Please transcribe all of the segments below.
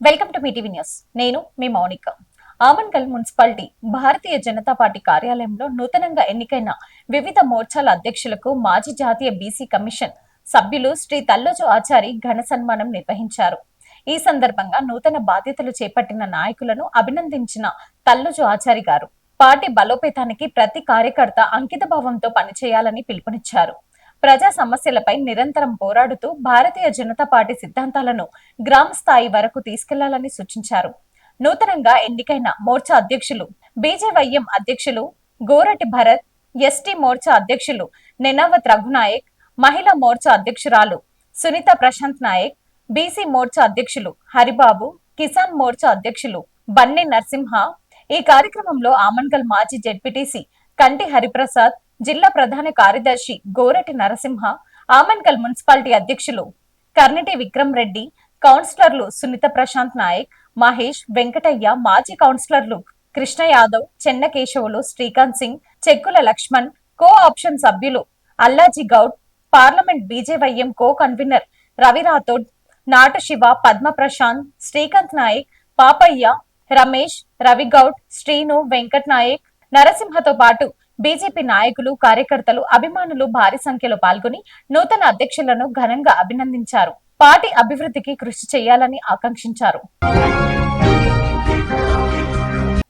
Welcome to Mee TV news. నేను మీ Mounika. Amangal municipality Bharatiya Janata party కార్యాలయంలో నూతనంగా ఎన్నికైన వివిధ మోర్చాల అధ్యక్షులకు మాజీ జాతీయ బీసీ కమిషన్ సభ్యులు శ్రీ తల్లోజు ఆచారి ఘన సన్మానం నిర్వహించారు. ఈ సందర్భంగా నూతన బాధ్యతలు చేపట్టిన నాయకులను అభినందించిన తల్లోజు ఆచారి గారు పార్టీ బలోపేతానికి ప్రతి కార్యకర్త అంకితభావంతో పనిచేయాలని పిలుపునిచ్చారు. ప్రజా సమస్యలపై నిరంతరం పోరాడుతూ భారతీయ జనతా పార్టీ సిద్ధాంతాలను గ్రామ స్థాయి వరకు తీసుకెళ్లాలని సూచించారు. నూతనంగా ఎన్నికైన మోర్చా అధ్యక్షులు బీజేవైఎం అధ్యక్షులు గోరటి భరత్, ఎస్టీ మోర్చా అధ్యక్షులు నెనావత్ రఘునాయక్, మహిళా మోర్చా అధ్యక్షురాలు సునీత ప్రశాంత్ నాయక్, బీసీ మోర్చా అధ్యక్షులు హరిబాబు, కిసాన్ మోర్చా అధ్యక్షులు బన్నీ నరసింహ. ఈ కార్యక్రమంలో ఆమన్గల్ మాజీ జెడ్పీటీసీ కంటి హరిప్రసాద్, జిల్లా ప్రధాన కార్యదర్శి గోరటి నరసింహ, ఆమన్గల్ మున్సిపాలిటీ అధ్యక్షులు కర్నటి విక్రమ్ రెడ్డి, కౌన్సిలర్లు సునీత ప్రశాంత్ నాయక్, మహేష్, వెంకటయ్య, మాజీ కౌన్సిలర్లు కృష్ణ యాదవ్, చెన్న కేశవులు, శ్రీకాంత్ సింగ్, చెక్కుల లక్ష్మణ్, కో ఆప్షన్ సభ్యులు Allaji Goud, parliament BJYM co convenor Ravi Rathod, Natu Shiva, Padma Prashanth, Srikanth Naik, Papayya, Ramesh, Ravi Goud, Srinu, Venkat Naik, నరసింహతో పాటు బీజేపీ నాయకులు, కార్యకర్తలు, అభిమానులు భారీ సంఖ్యలో పాల్గొని నూతన అధ్యక్షులను ఘనంగా అభినందించారు. పార్టీ అభివృద్ధికి కృషి చేయాలని ఆకాంక్షించారు.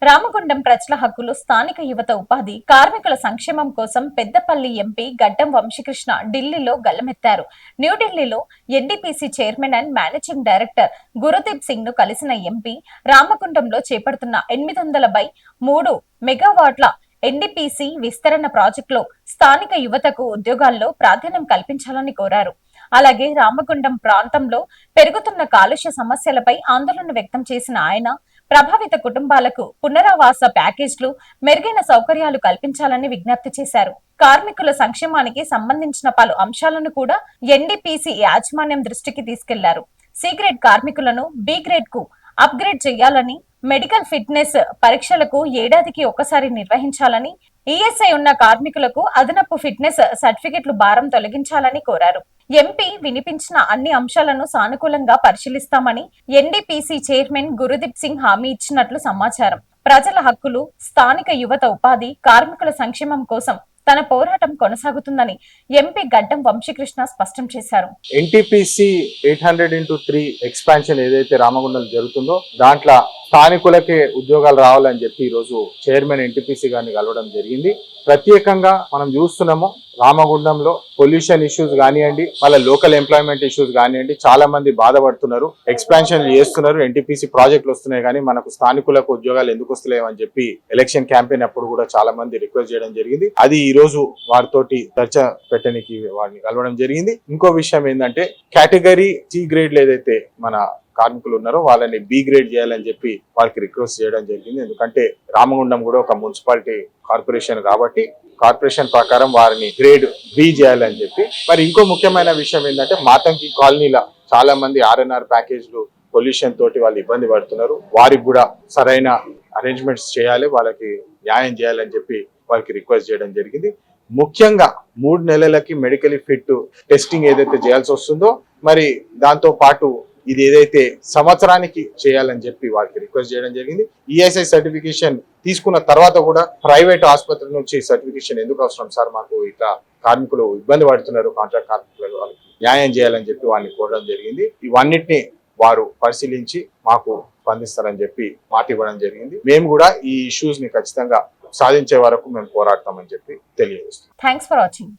రామగుండం ప్రజల హక్కులు, స్థానిక యువత ఉపాధి, కార్మికుల సంక్షేమం కోసం పెద్దపల్లి ఎంపీ గడ్డం వంశీకృష్ణ ఢిల్లీలో గల్లమెత్తారు. న్యూఢిల్లీలో NDPC chairman and managing director Gurdeep Singh ను కలిసిన ఎంపీ రామగుండంలో చేపడుతున్న 800/3 మెగావాట్ల ఎన్డీపీసీ విస్తరణ ప్రాజెక్టులో స్థానిక యువతకు ఉద్యోగాల్లో ప్రాధాన్యం కల్పించాలని కోరారు. అలాగే రామగుండం ప్రాంతంలో పెరుగుతున్న కాలుష్య సమస్యలపై ఆందోళన వ్యక్తం చేసిన ఆయన ప్రభావిత కుటుంబాలకు పునరావాస ప్యాకేజ్లు, మెరుగైన సౌకర్యాలు కల్పించాలని విజ్ఞప్తి చేశారు. కార్మికుల సంక్షేమానికి సంబంధించిన పలు అంశాలను కూడా ఎన్డీపీసీ యాజమాన్యం దృష్టికి తీసుకెళ్లారు. సి గ్రేడ్ కార్మికులను బి గ్రేడ్ కు అప్గ్రేడ్ చేయాలని, మెడికల్ ఫిట్నెస్ పరీక్షలకు ఏడాదికి ఒకసారి నిర్వహించాలని, ఈఎస్ఐ ఉన్న కార్మికులకు అదనపు ఫిట్నెస్ సర్టిఫికెట్లు భారం తొలగించాలని కోరారు. ఎంపీ వినిపించిన అన్ని అంశాలను సానుకూలంగా పరిశీలిస్తామని ఎన్డీపీసీ చైర్మన్ గురుదీప్ సింగ్ హామీ ఇచ్చినట్లు సమాచారం. ప్రజల హక్కులు, స్థానిక యువత ఉపాధి, కార్మికుల సంక్షేమం కోసం తన పోరాటం కొనసాగుతుందని ఎంపీ గడ్డం వంశీకృష్ణ స్పష్టం చేశారు. ఎన్టీపీసీ 800x3 ఎక్స్పాన్షన్ ఏదైతే రామగుండం జరుగుతుందో దాంట్లో స్థానికులకే ఉద్యోగాలు రావాలని చెప్పి ఈ రోజు చైర్మన్ ఎన్టీపీసీ గారిని కలవడం జరిగింది. ప్రత్యేకంగా మనం చూస్తున్నాము రామగుండంలో పొల్యూషన్ ఇష్యూస్ కానివ్వండి, వాళ్ళ లోకల్ ఎంప్లాయ్మెంట్ ఇష్యూస్ కానివ్వండి, చాలా మంది బాధపడుతున్నారు. ఎక్స్పాన్షన్ చేస్తున్నారు, ఎన్టీపీసీ ప్రాజెక్టులు వస్తున్నాయి కానీ మనకు స్థానికులకు ఉద్యోగాలు ఎందుకు వస్తలేవు అని చెప్పి ఎలక్షన్ క్యాంపెయిన్ అప్పుడు కూడా చాలా మంది రిక్వెస్ట్ చేయడం జరిగింది. అది ఈ రోజు వారితోటి చర్చ పెట్టడానికి వారిని కలవడం జరిగింది. ఇంకో విషయం ఏంటంటే కేటగిరీ సి గ్రేడ్లు ఏదైతే మన కార్మికులు ఉన్నారో వాళ్ళని బి గ్రేడ్ చేయాలని చెప్పి వాళ్ళకి రిక్వెస్ట్ చేయడం జరిగింది. ఎందుకంటే రామగుండం కూడా ఒక మున్సిపాలిటీ కార్పొరేషన్ కాబట్టి కార్పొరేషన్ ప్రకారం వారిని గ్రేడ్ బి చేయాలని చెప్పి. మరి ఇంకో ముఖ్యమైన విషయం ఏంటంటే మాతంకి కాలనీలో చాలా మంది ఆర్ఎన్ఆర్ ప్యాకేజ్లు పొల్యూషన్ తోటి వాళ్ళు ఇబ్బంది పడుతున్నారు. వారికి కూడా సరైన అరేంజ్మెంట్స్ చేయాలి, వాళ్ళకి న్యాయం చేయాలని చెప్పి వాళ్ళకి రిక్వెస్ట్ చేయడం జరిగింది. ముఖ్యంగా 3 నెలలకి మెడికల్ ఫిట్ టెస్టింగ్ ఏదైతే చేయాల్సి వస్తుందో మరి దాంతో పాటు ఇది ఏదైతే సంవత్సరానికి చేయాలని చెప్పి వారికి రిక్వెస్ట్ చేయడం జరిగింది. ఈఎస్ఐ సర్టిఫికేషన్ తీసుకున్న తర్వాత కూడా ప్రైవేట్ ఆసుపత్రి నుంచి సర్టిఫికేషన్ ఎందుకు అవసరం సార్, మాకు ఇట్లా కార్మికులు ఇబ్బంది పడుతున్నారు, కాంట్రాక్ట్ కార్మికులు, వాళ్ళకి న్యాయం చేయాలని చెప్పి వారిని కోరడం జరిగింది. ఇవన్నిటిని వారు పరిశీలించి మాకు స్పందిస్తారని చెప్పి మాట ఇవ్వడం జరిగింది. మేము కూడా ఈ ఇష్యూస్ ని ఖచ్చితంగా సాధించే వరకు మేము పోరాడతామని చెప్పి తెలియజేస్తాం. Thanks for watching.